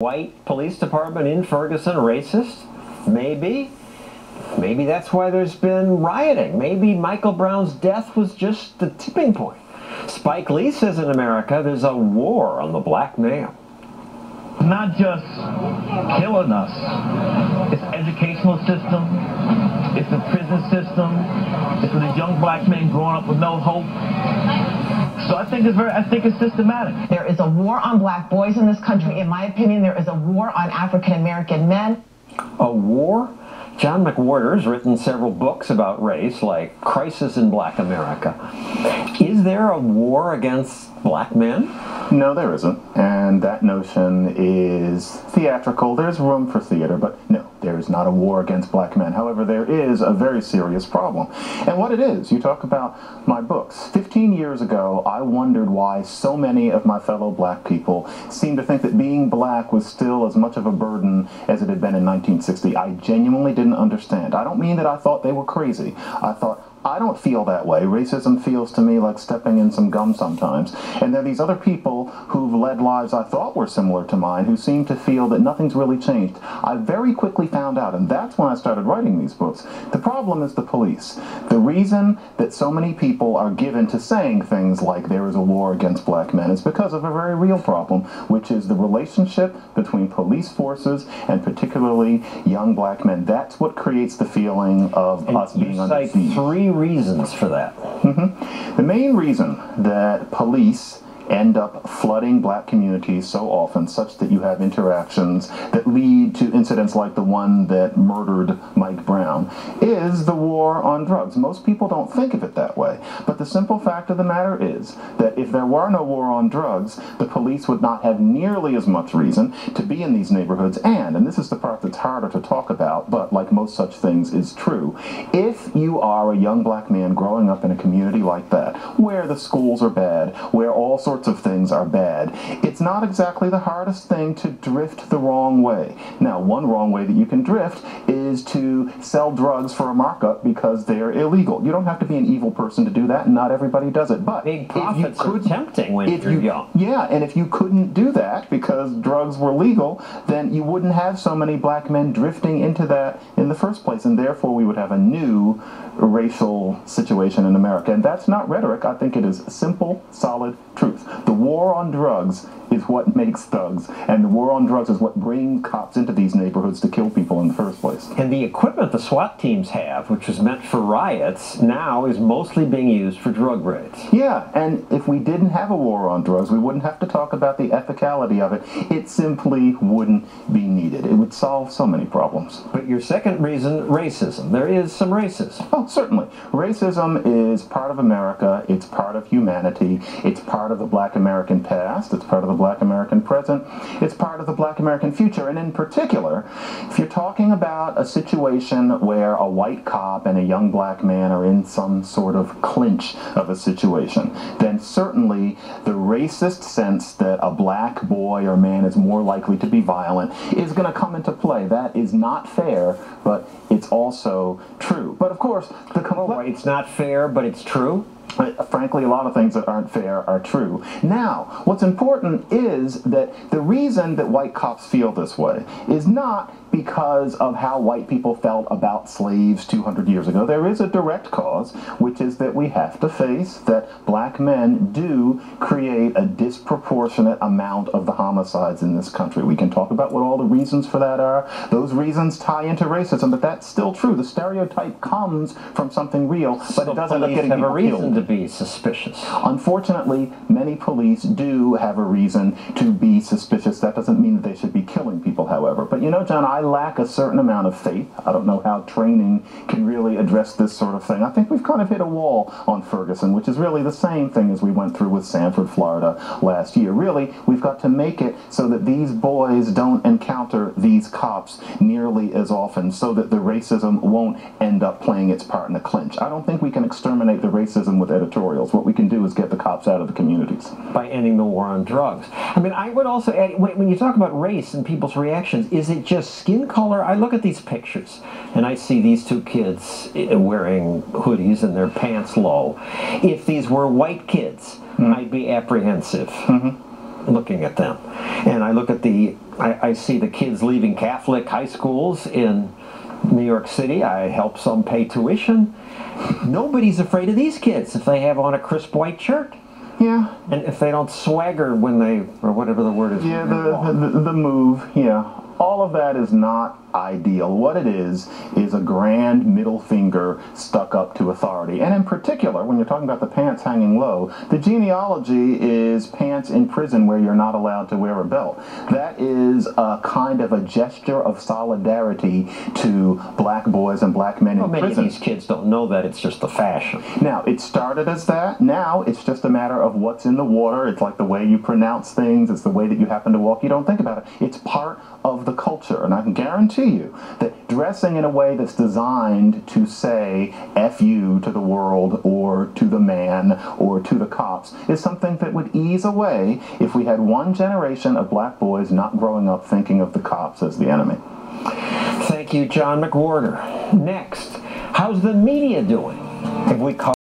White police department in Ferguson racist? Maybe. Maybe that's why there's been rioting. Maybe Michael Brown's death was just the tipping point. Spike Lee says in America there's a war on the black male. Not just killing us. It's the educational system. It's the prison system. It's for these young black men growing up with no hope. So I think it's systematic. There is a war on black boys in this country. In my opinion, there is a war on African American men. A war? John McWhorter has written several books about race, like Crisis in Black America. Is there a war against black men? No, there isn't. And that notion is theatrical. There's room for theater, but no, there is not a war against black men. However, there is a very serious problem. And what it is, you talk about my books. 15 years ago, I wondered why so many of my fellow black people seemed to think that being black was still as much of a burden as it had been in 1960. I genuinely didn't understand. I don't mean that I thought they were crazy. I thought, I don't feel that way. Racism feels to me like stepping in some gum sometimes. And there are these other people who've led lives I thought were similar to mine who seem to feel that nothing's really changed. I very quickly found out, and that's when I started writing these books. The problem is the police. The reason that so many people are given to saying things like there is a war against black men is because of a very real problem, which is the relationship between police forces and particularly young black men. That's what creates the feeling of us being under siege. You cite three reasons for that. The main reason that police end up flooding black communities so often, such that you have interactions that lead to incidents like the one that murdered Mike Brown, is the war on drugs. Most people don't think of it that way, but the simple fact of the matter is that if there were no war on drugs, the police would not have nearly as much reason to be in these neighborhoods. And this is the part that's harder to talk about, but like most such things is true, if you are a young black man growing up in a community like that, where the schools are bad, where all sorts of things are bad, it's not exactly the hardest thing to drift the wrong way. Now, one wrong way that you can drift is to sell drugs for a markup because they're illegal. You don't have to be an evil person to do that, and not everybody does it. But big profits are tempting when you're young. Yeah, and if you couldn't do that because drugs were legal, then you wouldn't have so many black men drifting into that in the first place, and therefore we would have a new racial situation in America. And that's not rhetoric. I think it is simple, solid truth. The war on drugs is what makes thugs, and the war on drugs is what brings cops into these neighborhoods to kill people in the first place. And the equipment the SWAT teams have, which was meant for riots, now is mostly being used for drug raids. Yeah, and if we didn't have a war on drugs, we wouldn't have to talk about the ethicality of it. It simply wouldn't be needed. It would solve so many problems. But your second reason, racism. There is some racism. Oh, certainly. Racism is part of America. It's part of humanity. It's part of the black American past. It's part of the black American present. It's part of the black American future. And in particular, if you're talking about a situation where a white cop and a young black man are in some sort of clinch of a situation, then certainly the racist sense that a black boy or man is more likely to be violent is going to come into play. That is not fair, but it's also true. But of course, it's not fair, but it's true. Frankly, a lot of things that aren't fair are true. Now, what's important is that the reason that white cops feel this way is not because of how white people felt about slaves 200 years ago. There is a direct cause, which is that we have to face that black men do create a disproportionate amount of the homicides in this country. We can talk about what all the reasons for that are. Those reasons tie into racism, but that's still true. The stereotype comes from something real, but it doesn't end up getting people killed. To be suspicious. Unfortunately, many police do have a reason to be suspicious. That doesn't mean that they should be killing people, however. But you know, John, I lack a certain amount of faith. I don't know how training can really address this sort of thing. I think we've kind of hit a wall on Ferguson, which is really the same thing as we went through with Sanford, Florida last year. Really, we've got to make it so that these boys don't encounter these cops nearly as often, so that the racism won't end up playing its part in a clinch. I don't think we can exterminate the racism with editorials. What we can do is get the cops out of the communities. By ending the war on drugs. I mean, I would also add, when you talk about race and people's reactions, is it just skin color? I look at these pictures and I see these two kids wearing hoodies and their pants low. If these were white kids, I'd be apprehensive looking at them. And I look at the I see the kids leaving Catholic high schools in New York City. I help some pay tuition. Nobody's afraid of these kids if they have on a crisp white shirt. Yeah. And if they don't swagger when they, or whatever the word is. Yeah, the move, yeah. All of that is not ideal. What it is a grand middle finger stuck up to authority. And in particular, when you're talking about the pants hanging low, the genealogy is pants in prison where you're not allowed to wear a belt. That is a kind of a gesture of solidarity to black boys and black men in prison. Many of these kids don't know that. It's just the fashion. Now, it started as that. Now, it's just a matter of what's in the water. It's like the way you pronounce things. It's the way that you happen to walk. You don't think about it. It's part of the culture. And I can guarantee you that dressing in a way that's designed to say F you to the world or to the man or to the cops is something that would ease away if we had one generation of black boys not growing up thinking of the cops as the enemy. Thank you, John McWhorter. Next, how's the media doing? Have we